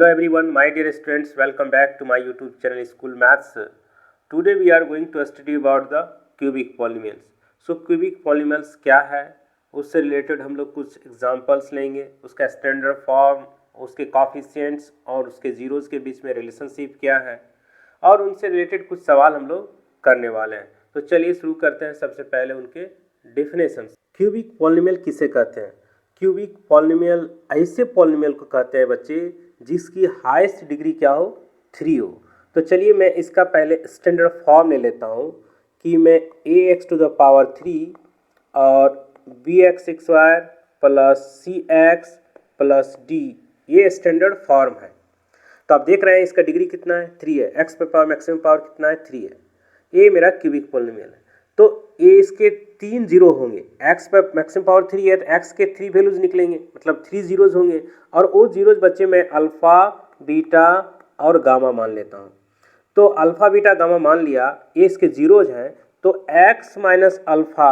Hello everyone, my dear students, welcome back to my YouTube channel School Maths. Today we are going to study about the cubic polynomials. So cubic polynomials क्या है, उससे related हम लोग कुछ examples लेंगे, उसका standard form, उसके coefficients और उसके जीरोस के बीच में रिलेशनशिप क्या है और उनसे रिलेटेड कुछ सवाल हम लोग करने वाले हैं। तो चलिए शुरू करते हैं। सबसे पहले उनके डेफिनेशंस। क्यूबिक पॉलिनोमियल किसे कहते हैं? क्यूबिक पॉलिनोमियल ऐसे पॉलिनोमियल को कहते हैं बच्चे जिसकी हाईएस्ट डिग्री क्या हो, 3 हो। तो चलिए मैं इसका पहले स्टैंडर्ड फॉर्म ले लेता हूँ कि मैं ax⁴ और bx² plus cx plus d, ये स्टैंडर्ड फॉर्म है। तो आप देख रहे हैं इसका डिग्री कितना है, 3 है। x पे पावर मैक्सिमम पावर कितना है, 3 है। ये मेरा क्यूबिक पॉलिनोमियल है। तो ये इसके 3 जीरो होंगे। x पे मैक्सिमम पावर 3 है तो x के 3 वैल्यूज निकलेंगे, मतलब 3 जीरोज होंगे। और वो जीरोज बच्चे मैं अल्फा, बीटा और गामा मान लेता हूँ। तो अल्फा, बीटा, गामा मान लिया, ये इसके जीरोज हैं। तो x minus alpha,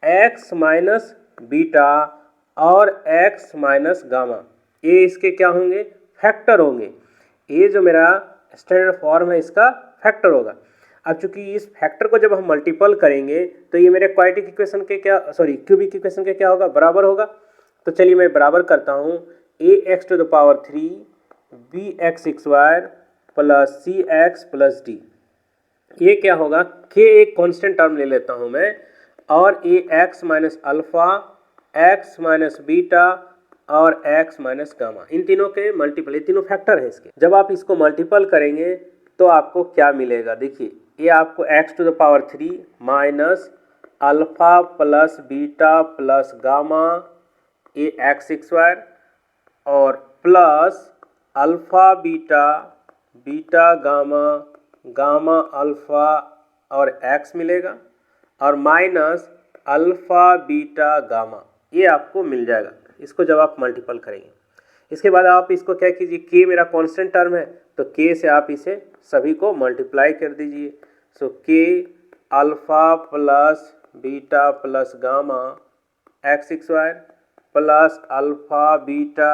x minus beta और x माइनस गामा, ये इसके क्या होंगे, फैक्टर होंगे। ये जो मेरा स्टैंडर्ड फॉर्म है इसका फैक्टर होगा। अब चूंकि इस फैक्टर को जब हम मल्टीपल करेंगे तो ये मेरे क्वाड्रेटिक इक्वेशन के क्यूबिक इक्वेशन के क्या होगा, बराबर होगा। तो चलिए मैं बराबर करता हूँ ax⁴ bx² plus cx plus d। ये क्या होगा, k एक कांस्टेंट टर्म ले लेता हूँ मैं, और ये x minus alpha, x minus beta और x माइनस गामा, इन तीनों के मल्टीपल, ये तीनों फैक्टर है इसके। जब आप इसको मल्टीपल करेंगे तो आपको क्या मिलेगा, देखिए ये आपको x⁴ minus alpha plus beta plus gamma, ये x² और plus alpha beta, beta gamma, gamma alpha और x मिलेगा, और माइनस अल्फा बीटा गामा, ये आपको मिल जाएगा। इसको जब आप मल्टीपल करेंगे, इसके बाद आप इसको क्या कीजिए, k मेरा कांस्टेंट टर्म है तो k से आप इसे सभी को मल्टीप्लाई कर दीजिए। सो k alpha plus beta plus gamma x² plus alpha beta,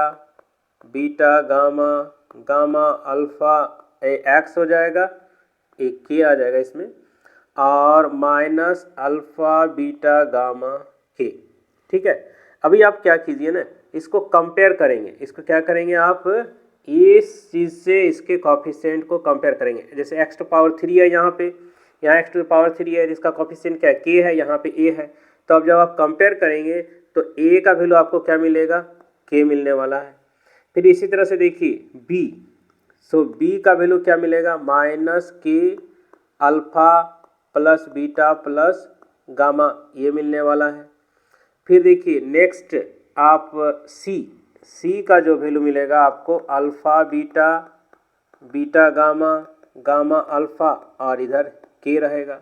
beta gamma, gamma alpha, x हो जाएगा, एक k आ जाएगा इसमें, और minus alpha beta gamma k। ठीक है। अभी आप क्या कीजिए ना, इसको कंपेयर करेंगे। इसको क्या करेंगे आप, इस चीज़ से इसके कोफिशिएंट को कंपेयर करेंगे। जैसे x⁴ है यहाँ पे, यहाँ x⁴ है, इसका कोफिशिएंट क्या है, k है, यहाँ पे a है। तो अब जब आप कंपेयर करेंगे तो a का वैल्यू आपको क्या मिलेगा, k मिलने वाला है। फिर इसी तरह से देखिए b, सो b का वैल्यू क्या मिलेगा, minus k alpha plus beta plus gamma, ये मिलने वाला है। फिर देखिए नेक्स्ट आप c का जो वैल्यू मिलेगा आपको alpha beta, beta gamma, gamma alpha, और इधर k रहेगा,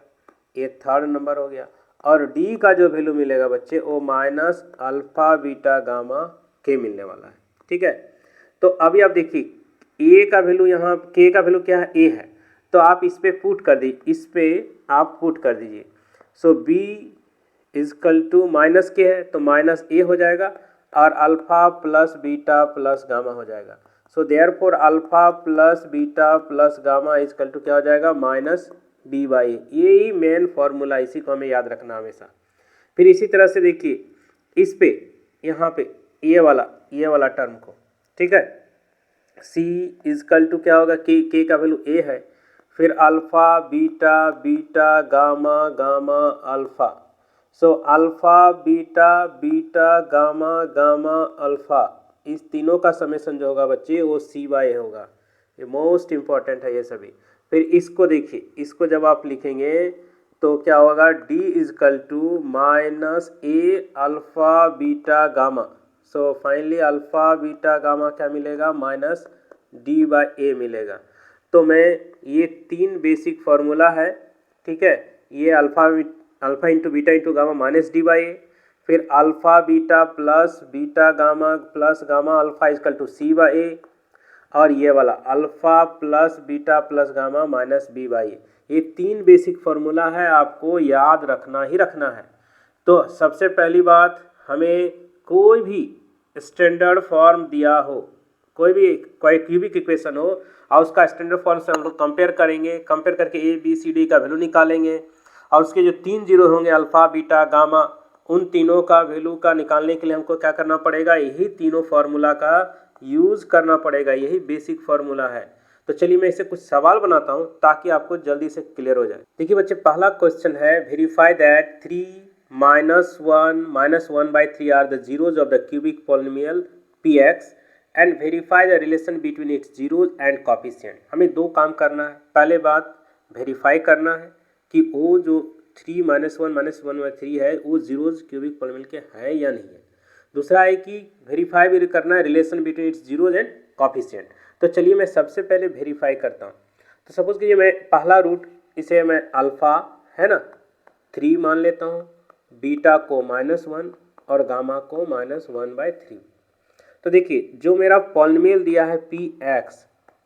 ये थर्ड नंबर हो गया। और d का जो वैल्यू मिलेगा बच्चे वो minus alpha beta gamma k मिलने वाला है। ठीक है। तो अभी आप देखिए a का वैल्यू, यहाँ k का वैल्यू क्या है, a है, तो आप इस पे पुट कर दीजिए, इस पे आप पुट कर दीजिए। So b is equal to minus k है तो माइनस a हो जाएगा, और alpha plus beta plus gamma हो जाएगा। So therefore alpha plus beta plus gamma is equal to क्या हो जाएगा, माइनस b/a। यही मेन फॉर्मूला, इसी को हमें याद रखना हमेशा। फिर इसी तरह से देखिए इस पे, यहाँ पे ये वाला टर्म को, ठीक है, c इजकल टू क्या होगा, k का वैल्यू a है, फिर alpha beta, beta gamma, gamma alpha. So alpha beta, beta gamma, gamma alpha, इस तीनों का समेशन जो होगा बच्चे वो c/a होगा। ये मोस्ट इम्पॉर्टेंट है ये सभी। फिर इसको देखिए, इसको जब आप लिखेंगे तो क्या होगा, d is equal to minus a alpha beta gamma. So finally alpha beta gamma क्या मिलेगा, माइनस d/a मिलेगा। तो मैं ये 3 बेसिक फार्मूला है, ठीक है, ये alpha into beta into gamma minus d/a, फिर alpha beta plus beta gamma plus gamma alpha is equal to c/a, और ये वाला alpha plus beta plus gamma minus b/a। ये 3 बेसिक फार्मूला है, आपको याद रखना ही रखना है। तो सबसे पहली बात, हमें कोई भी स्टैंडर्ड फॉर्म दिया हो कोई क्यूबिक इक्वेशन हो और उसका स्टैंडर्ड फॉर्म से हम लोग कंपेयर करेंगे, कंपेयर करके ए बी सी डी का वैल्यू निकालेंगे और उसके जो 3 जीरो होंगे अल्फ़ा बीटा गामा, उन तीनों का वैल्यू का निकालने के लिए हमको क्या करना पड़ेगा, यही तीनों फार्मूला का यूज़ करना पड़ेगा, यही बेसिक फार्मूला है। तो चलिए मैं इसे कुछ सवाल बनाता हूँ ताकि आपको जल्दी से क्लियर हो जाए। देखिए बच्चे, पहला क्वेश्चन है, verify that 3 -1 are the zeros of the cubic polynomial px and verify the relation between its zeros and coefficient. हमें दो काम करना है। पहले बात वेरीफाई करना है कि वो जो 3 -1 है वो जीरोज क्यूबिक पॉलिनोमियल के हैं या नहीं है। दूसरा है कि वेरीफाई भी करना है relation between its zeros and coefficient. तो चलिए मैं सबसे पहले वेरीफाई करता हूँ। तो सपोज कीजिए मैं पहला रूट, इसे मैं अल्फ़ा है ना 3 मान लेता हूँ, बीटा को -1 और गामा को -1/3। तो देखिए जो मेरा पॉलिनोमियल दिया है px,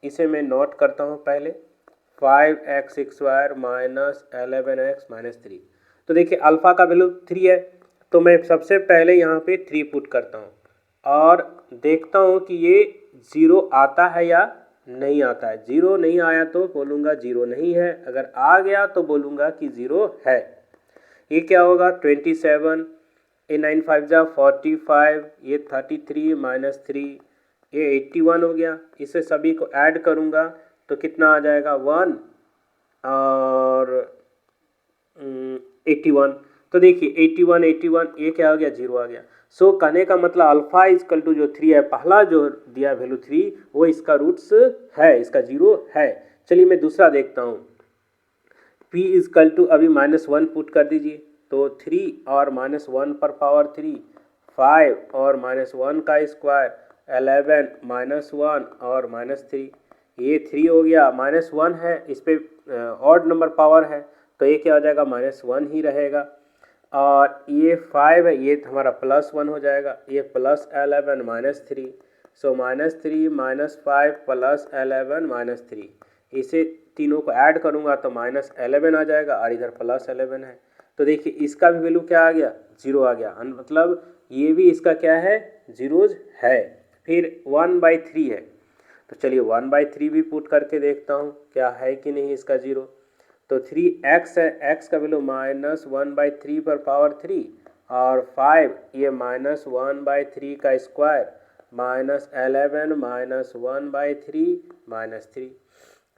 इसे मैं नोट करता हूँ पहले, 5x² - 11x - 3। तो देखिए अल्फ़ा का वैल्यू 3 है, तो मैं सबसे पहले यहाँ पे 3 पुट करता हूँ और देखता हूँ कि ये 0 आता है या नहीं आता है। 0 नहीं आया तो बोलूँगा 0 नहीं है, अगर आ गया तो बोलूँगा कि 0 है। ये क्या होगा, 27, ये 9 5 जा 45, ये 33 - 3, ये 81 हो गया। इसे सभी को ऐड करूँगा तो कितना आ जाएगा, 1 और 81। तो देखिए 81 ये क्या हो गया, 0 आ गया। सो कहने का मतलब अल्फ़ा इजकल टू जो 3 है, पहला जो दिया वैल्यू 3, वो इसका रूट्स है, इसका 0 है। चलिए मैं दूसरा देखता हूँ। p इजकल टू अभी -1 पुट कर दीजिए, तो 3 और -1 पर पावर 3, 5 और -1 का स्क्वायर, 11 -1 और -3, ये 3 हो गया। -1 है, इस पर ऑड नंबर पावर है तो ये क्या हो जाएगा, -1 ही रहेगा। और ये 5 है, ये हमारा +1 हो जाएगा, ये +11 -3, सो -3 -5 +11 -3, इसे तीनों को ऐड करूंगा तो -11 आ जाएगा और इधर +11 है। तो देखिए इसका भी वैल्यू क्या आ गया, 0 आ गया, मतलब ये भी इसका क्या है, जीरोज है। फिर 1/3 है, तो चलिए 1/3 भी पुट करके देखता हूँ क्या है कि नहीं इसका 0। तो 3x है, x का वैल्यू -1/3 पर पावर 3 और 5, ये -1/3 का स्क्वायर, -11 -1/3 -3।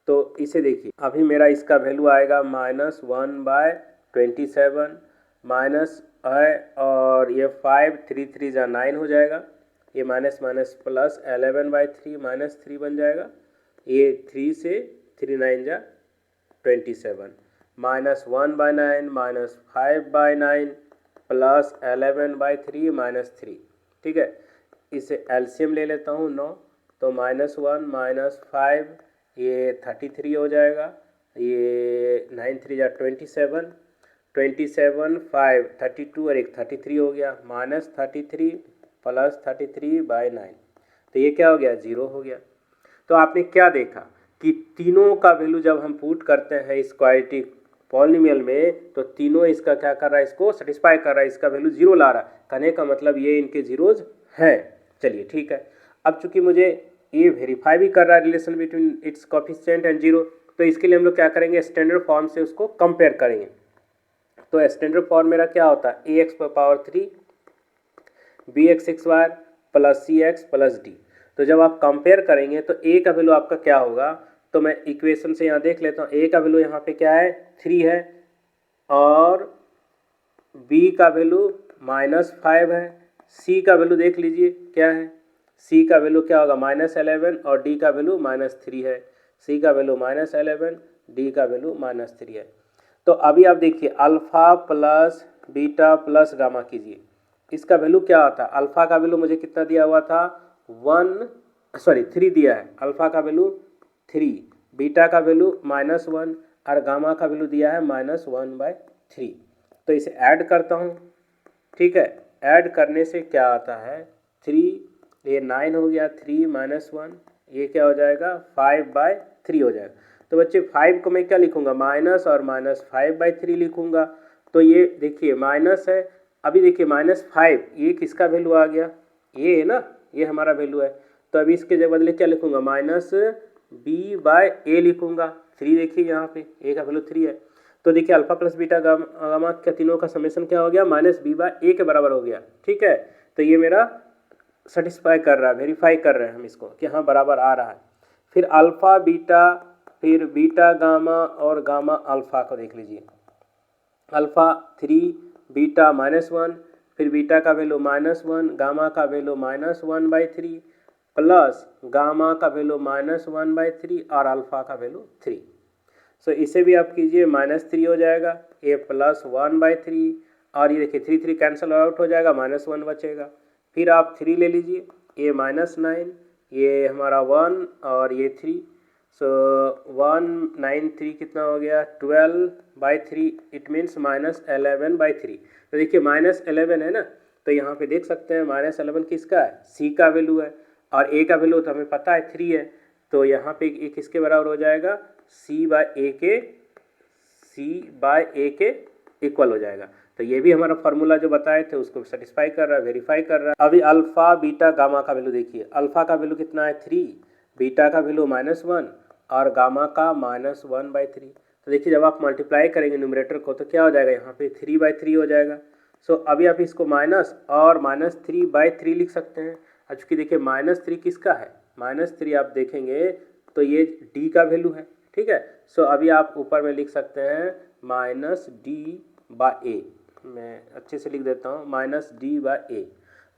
तो इसे देखिए अभी मेरा इसका वैल्यू आएगा -1/27 माइनस है, और ये 5 3 3 जा 9 हो जाएगा, ये माइनस माइनस प्लस 11/3 -3 बन जाएगा, ये 3 से 3 9 जा 27, -1/9 -5/9 प्लस 11/3 -3। ठीक है, इसे एलसीएम ले लेता हूँ 9, तो -1 -5 ये 33 हो जाएगा, ये 9 3 जा 27, 27 5 32 और एक 33 हो गया, -33 प्लस 33/9, तो ये क्या हो गया, 0 हो गया। तो आपने क्या देखा कि तीनों का वैल्यू जब हम पुट करते हैं इस क्वाड्रेटिक पॉलिनोमियल में, तो तीनों इसका क्या कर रहा है, इसको सेटिस्फाई कर रहा है, इसका वैल्यू 0 ला रहा है। कहने का मतलब ये इनके जीरोज हैं। चलिए ठीक है, अब चूंकि मुझे ये वेरीफाई भी कर रहा है relation between it's coefficient and 0, तो इसके लिए हम लोग क्या करेंगे, स्टैंडर्ड फॉर्म से उसको कंपेयर करेंगे। तो स्टैंडर्ड फॉर्म मेरा क्या होता है, ax⁻3 bx² plus cx plus d। तो जब आप कंपेयर करेंगे तो a का वैल्यू आपका क्या होगा, तो मैं इक्वेशन से यहाँ देख लेता हूँ। a का वैल्यू यहाँ पे क्या है, 3 है, और b का वैल्यू -5 है, c का वैल्यू देख लीजिए क्या है, c का वैल्यू क्या होगा, -11, और d का वैल्यू -3 है। c का वैल्यू -11, d का वैल्यू -3 है। तो अभी आप देखिए alpha plus beta plus gamma कीजिए, इसका वैल्यू क्या आता है। अल्फ़ा का वैल्यू मुझे कितना दिया हुआ था, 3 दिया है, अल्फ़ा का वैल्यू 3, बीटा का वैल्यू -1 और गामा का वैल्यू दिया है -1/3। तो इसे ऐड करता हूँ, ठीक है, ऐड करने से क्या आता है, 3 ये 9 हो गया, 3 -1 ये क्या हो जाएगा, 5/3 हो जाएगा। तो बच्चे 5 को मैं क्या लिखूंगा, माइनस और -5/3 लिखूंगा। तो ये देखिए माइनस है, अभी देखिए -5 ये किसका वैल्यू आ गया, ये है ना, ये हमारा वैल्यू है, तो अभी इसके जगह बदले क्या लिखूंगा, माइनस बी बाय ए लिखूंगा। 3 देखिए यहाँ पे ए का वैल्यू 3 है, तो देखिए अल्फा प्लस बीटा गामा का तीनों का समेशन क्या हो गया, माइनस बी बाय ए के बराबर हो गया। ठीक है, तो ये मेरा सेटिस्फाई कर रहा है, वेरीफाई कर रहे हैं हम इसको कि हाँ बराबर आ रहा है। फिर अल्फा बीटा, फिर बीटा गामा और गामा अल्फा को देख लीजिए। अल्फा 3 बीटा -1, फिर बीटा का वैल्यू -1, गामा का वैल्यू -1/3 प्लस गामा का वैल्यू -1/3 और अल्फा का वैल्यू 3। सो इसे भी आप कीजिए, -3 हो जाएगा, ए प्लस 1/3 और ये देखिए 3 कैंसिल आउट हो जाएगा, -1 बचेगा। फिर आप 3 ले लीजिए, ए -9, ये हमारा 1 और ये 3। सो 193 कितना हो गया, 12/3, इट मीन्स -11/3। तो देखिए -11 है ना, तो यहाँ पे देख सकते हैं -11 किसका है, सी का वैल्यू है, और ए का वैल्यू तो हमें पता है 3 है, तो यहाँ पे ये किसके बराबर हो जाएगा, सी बाय ए के इक्वल हो जाएगा। तो ये भी हमारा फॉर्मूला जो बताए थे उसको सेटिस्फाई कर रहा है, वेरीफाई कर रहा है। अभी अल्फा बीटा गामा का वैल्यू देखिए, अल्फा का वैल्यू कितना है 3, बीटा का वैल्यू -1 और गामा का -1/3। तो देखिए जब आप मल्टीप्लाई करेंगे न्यूमरेटर को तो क्या हो जाएगा, यहाँ पे 3/3 हो जाएगा। सो अभी आप इसको माइनस और -3/3 लिख सकते हैं। अब चूँकि देखिए -3 किसका है, -3 आप देखेंगे तो ये डी का वैल्यू है। ठीक है, सो अभी आप ऊपर में लिख सकते हैं -d/a, मैं अच्छे से लिख देता हूँ -d/a।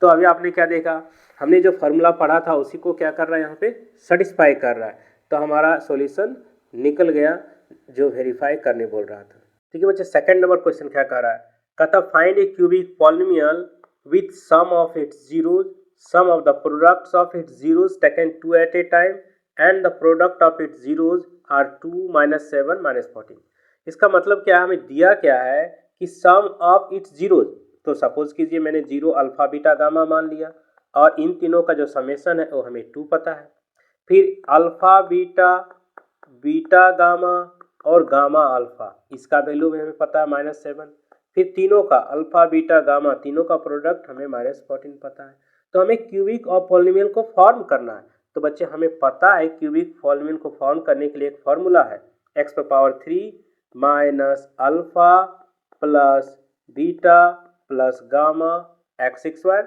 तो अभी आपने क्या देखा, हमने जो फॉर्मूला पढ़ा था उसी को क्या कर रहा है, यहाँ पे सेटिस्फाई कर रहा है। तो हमारा सॉल्यूशन निकल गया जो वेरीफाई करने बोल रहा था। ठीक है बच्चे, सेकंड नंबर क्वेश्चन क्या कर रहा है, कहता find a cubic polynomial with sum of its zeros, sum of the products of its zeros taken 2 at a time and the product of its zeros are 2 -7 -14। इसका मतलब क्या है, हमें दिया क्या है कि सम ऑफ इट्स जीरोज, तो सपोज कीजिए मैंने 0 अल्फा बीटा गामा मान लिया और इन तीनों का जो समेशन है वो हमें 2 पता है। फिर अल्फा बीटा, बीटा गामा और गामा अल्फा, इसका वैल्यू भी हमें पता है -7। फिर तीनों का अल्फा बीटा गामा तीनों का प्रोडक्ट हमें -14 पता है। तो हमें क्यूबिक और पॉलिनोमियल को फॉर्म करना है। तो बच्चे हमें पता है क्यूबिक पॉलिनोमियल को फॉर्म करने के लिए एक फॉर्मूला है, x⁻³ minus alpha plus beta plus gamma x²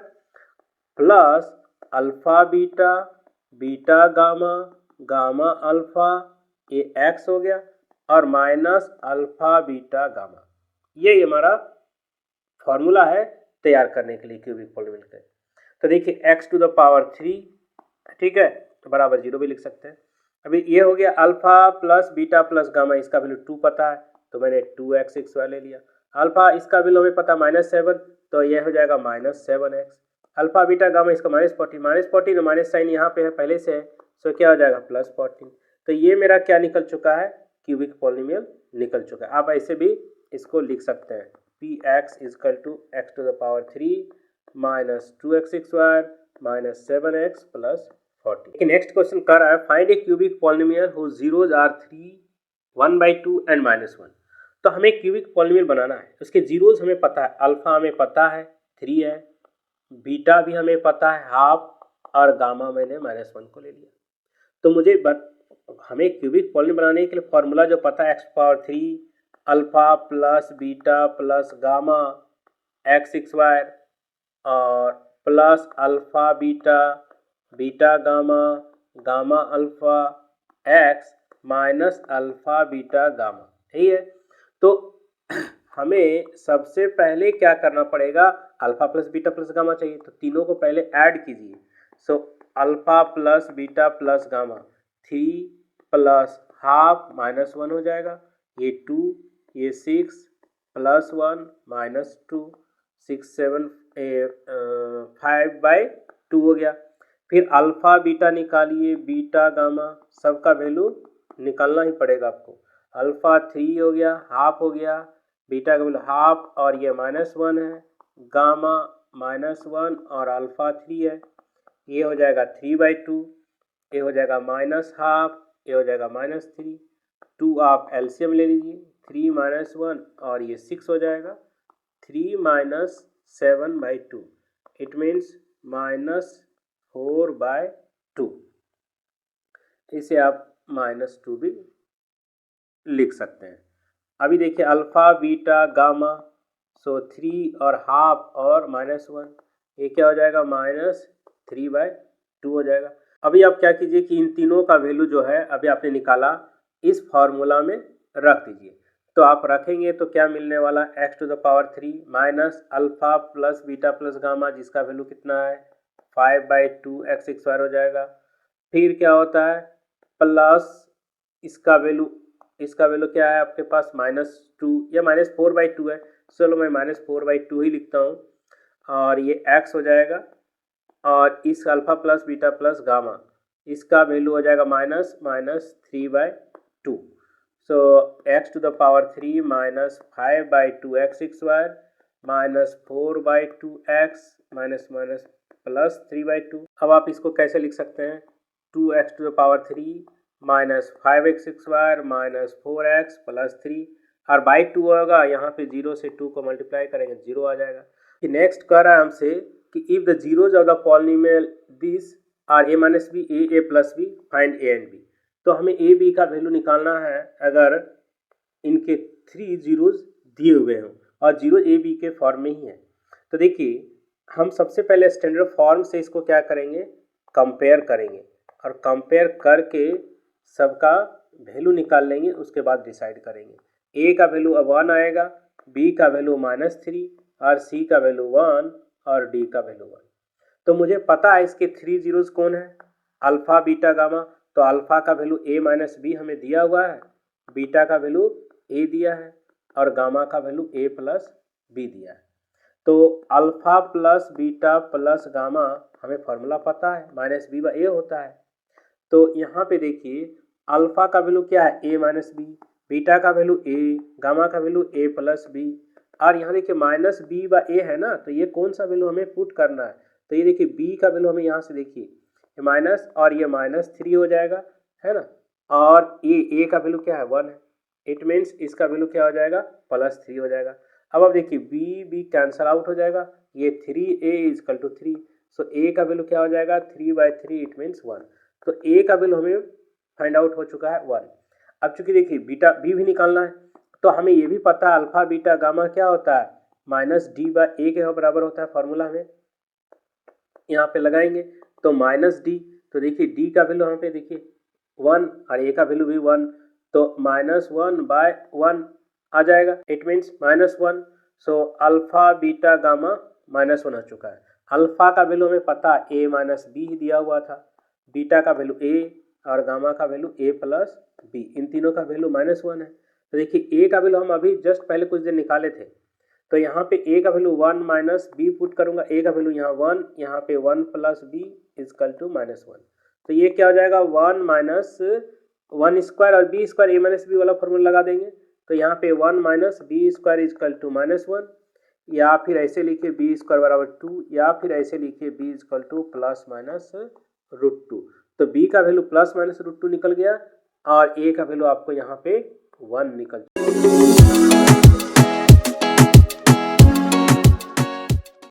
plus alpha beta, beta gamma, gamma alpha, ये x हो गया, और माइनस अल्फा बीटा गामा। ये हमारा फॉर्मूला है तैयार करने के लिए क्यूबिक पॉलिनोमियल का। तो देखिए x⁻3, ठीक है, तो बराबर 0 भी लिख सकते हैं। अभी ये हो गया alpha plus beta plus gamma, इसका वैल्यू 2 पता है तो मैंने 2x ले लिया। अल्फा इसका वैल्यू हमें पता -7, तो यह हो जाएगा -7x। अल्फा बीटा गामा इसका -14 और माइनस साइन यहाँ पे है पहले से है, सो क्या हो जाएगा +14। तो ये मेरा क्या निकल चुका है, क्यूबिक पॉलिनोमियल निकल चुका है। आप ऐसे भी इसको लिख सकते हैं, px = x⁻³ minus 2x² minus 7x plus 40। Next question कर रहा है find a cubic polynomial whose zeros are 3, 1/2 and -1। तो हमें क्यूबिक पॉलिनोमियल बनाना है, उसके जीरोज हमें पता है, अल्फा हमें पता है 3 है, बीटा भी हमें पता है हाफ, और गामा मैंने -1 को ले लिया। तो मुझे हमें क्यूबिक पॉलिनोमियल बनाने के लिए फॉर्मूला जो पता है x⁻³ alpha plus beta plus gamma x² और plus alpha beta, beta gamma, gamma alpha x minus alpha beta gamma. ठीक है, तो हमें सबसे पहले क्या करना पड़ेगा, alpha plus beta plus gamma चाहिए, तो तीनों को पहले ऐड कीजिए। So alpha plus beta plus gamma 3 plus half -1 हो जाएगा, ये 2, ये 6 प्लस 1 -2, 6 7 5/2 हो गया। फिर अल्फा बीटा निकालिए, बीटा गामा सबका वैल्यू निकालना ही पड़ेगा आपको। अल्फा 3 हो गया, हाफ हो गया, बीटा का वैल्यू हाफ और ये -1 है, गामा -1 और अल्फा 3 है, ये हो जाएगा 3/2, ये हो जाएगा -हाफ, ये हो जाएगा -3, 2 आप एलसीएम ले लीजिए, 3 -1 और ये 6 हो जाएगा, 3 - 7/2, इट मीन्स -4/2। इसे आप -2 भी लिख सकते हैं। अभी देखिए अल्फ़ा बीटा गामा, सो 3 और हाफ और -1, ये क्या हो जाएगा -3/2 हो जाएगा। अभी आप क्या कीजिए कि इन तीनों का वैल्यू जो है अभी आपने निकाला इस फॉर्मूला में रख दीजिए। तो आप रखेंगे तो क्या मिलने वाला, x⁻³ minus alpha plus beta plus gamma, जिसका वैल्यू कितना है 5/2 x² हो जाएगा। फिर क्या होता है प्लस इसका वैल्यू क्या है आपके पास -2 या -4/2 है, चलो मैं -4/2 ही लिखता हूँ, और ये x हो जाएगा, और इस alpha plus beta plus gamma इसका वैल्यू हो जाएगा -3/2। सो x⁻³ minus 5/2 x² minus 4/2x minus minus plus 3/2। अब आप इसको कैसे लिख सकते हैं, 2x⁻³ minus 5x² minus 4x plus 3, और बाई 2 होगा, यहाँ पे 0 से 2 को मल्टीप्लाई करेंगे 0 आ जाएगा। कि नेक्स्ट कह रहा है हमसे कि if the zeros of the polynomial this are a minus B a plus B find a and b। तो हमें a b का वैल्यू निकालना है अगर इनके 3 जीरोज दिए हुए हों और जीरो a b के फॉर्म में ही है। तो देखिए हम सबसे पहले स्टैंडर्ड फॉर्म से इसको क्या करेंगे, कंपेयर करेंगे, और कंपेयर करके सबका वैल्यू निकाल लेंगे, उसके बाद डिसाइड करेंगे। a का वैल्यू अब 1 आएगा, b का वैल्यू -3 और c का वैल्यू 1 और d का वैल्यू 1। तो मुझे पता है इसके 3 जीरोज कौन है, अल्फा बीटा गामा। तो अल्फा का वैल्यू a माइनस बी हमें दिया हुआ है, बीटा का वैल्यू a दिया है, और गामा का वैल्यू a प्लस b दिया है। तो alpha plus beta plus gamma हमें फॉर्मूला पता है, -b/a होता है। तो यहाँ पे देखिए अल्फा का वैल्यू क्या है a माइनस बी, बीटा का वैल्यू a, गामा का वैल्यू a प्लस b, और यहाँ देखिए -b/a है ना, तो ये कौन सा वैल्यू हमें पुट करना है। तो ये देखिए b का वैल्यू हमें यहाँ से देखिए माइनस, और ये -3 हो जाएगा, है ना, और a का वैल्यू क्या है 1 है, इट मीन्स इसका वैल्यू क्या हो जाएगा +3 हो जाएगा। अब आप देखिए b कैंसल आउट हो जाएगा, ये 3a = 3, सो a का वैल्यू क्या हो जाएगा 3/3, इट मीन्स 1। तो a का वैल्यू हमें फाइंड आउट हो चुका है 1। अब चूंकि देखिए बीटा b भी निकालना है, तो हमें ये भी पता है अल्फा बीटा गामा क्या होता है -d/a के बराबर होता है, फॉर्मूला में यहाँ पे लगाएंगे तो -d। तो देखिए d का वैल्यू यहाँ पे देखिए 1 और a का वैल्यू भी 1, तो -1/1 आ जाएगा, it means -1। So alpha beta gamma -1 हो चुका है। अल्फा का वैल्यू हमें पता a माइनस बी ही दिया हुआ था, बीटा का वैल्यू a और गामा का वैल्यू a प्लस b, इन तीनों का वैल्यू -1 है। तो देखिए a का वैल्यू हम अभी जस्ट पहले कुछ देर निकाले थे, तो यहाँ पे a का वैल्यू 1 माइनस बी पुट करूंगा, a का वैल्यू यहाँ 1, यहाँ पे 1 प्लस बी = -1। तो ये क्या हो जाएगा 1 माइनस 1² और b² a माइनस बी वाला फॉर्मूला लगा देंगे, तो यहाँ पे 1 माइनस b² = -1, या फिर ऐसे लिखिए b² = 2, या फिर ऐसे लिखिए b ± √2। तो b का वैल्यू ±√2 निकल गया, और a का वैल्यू आपको यहाँ पे 1 निकल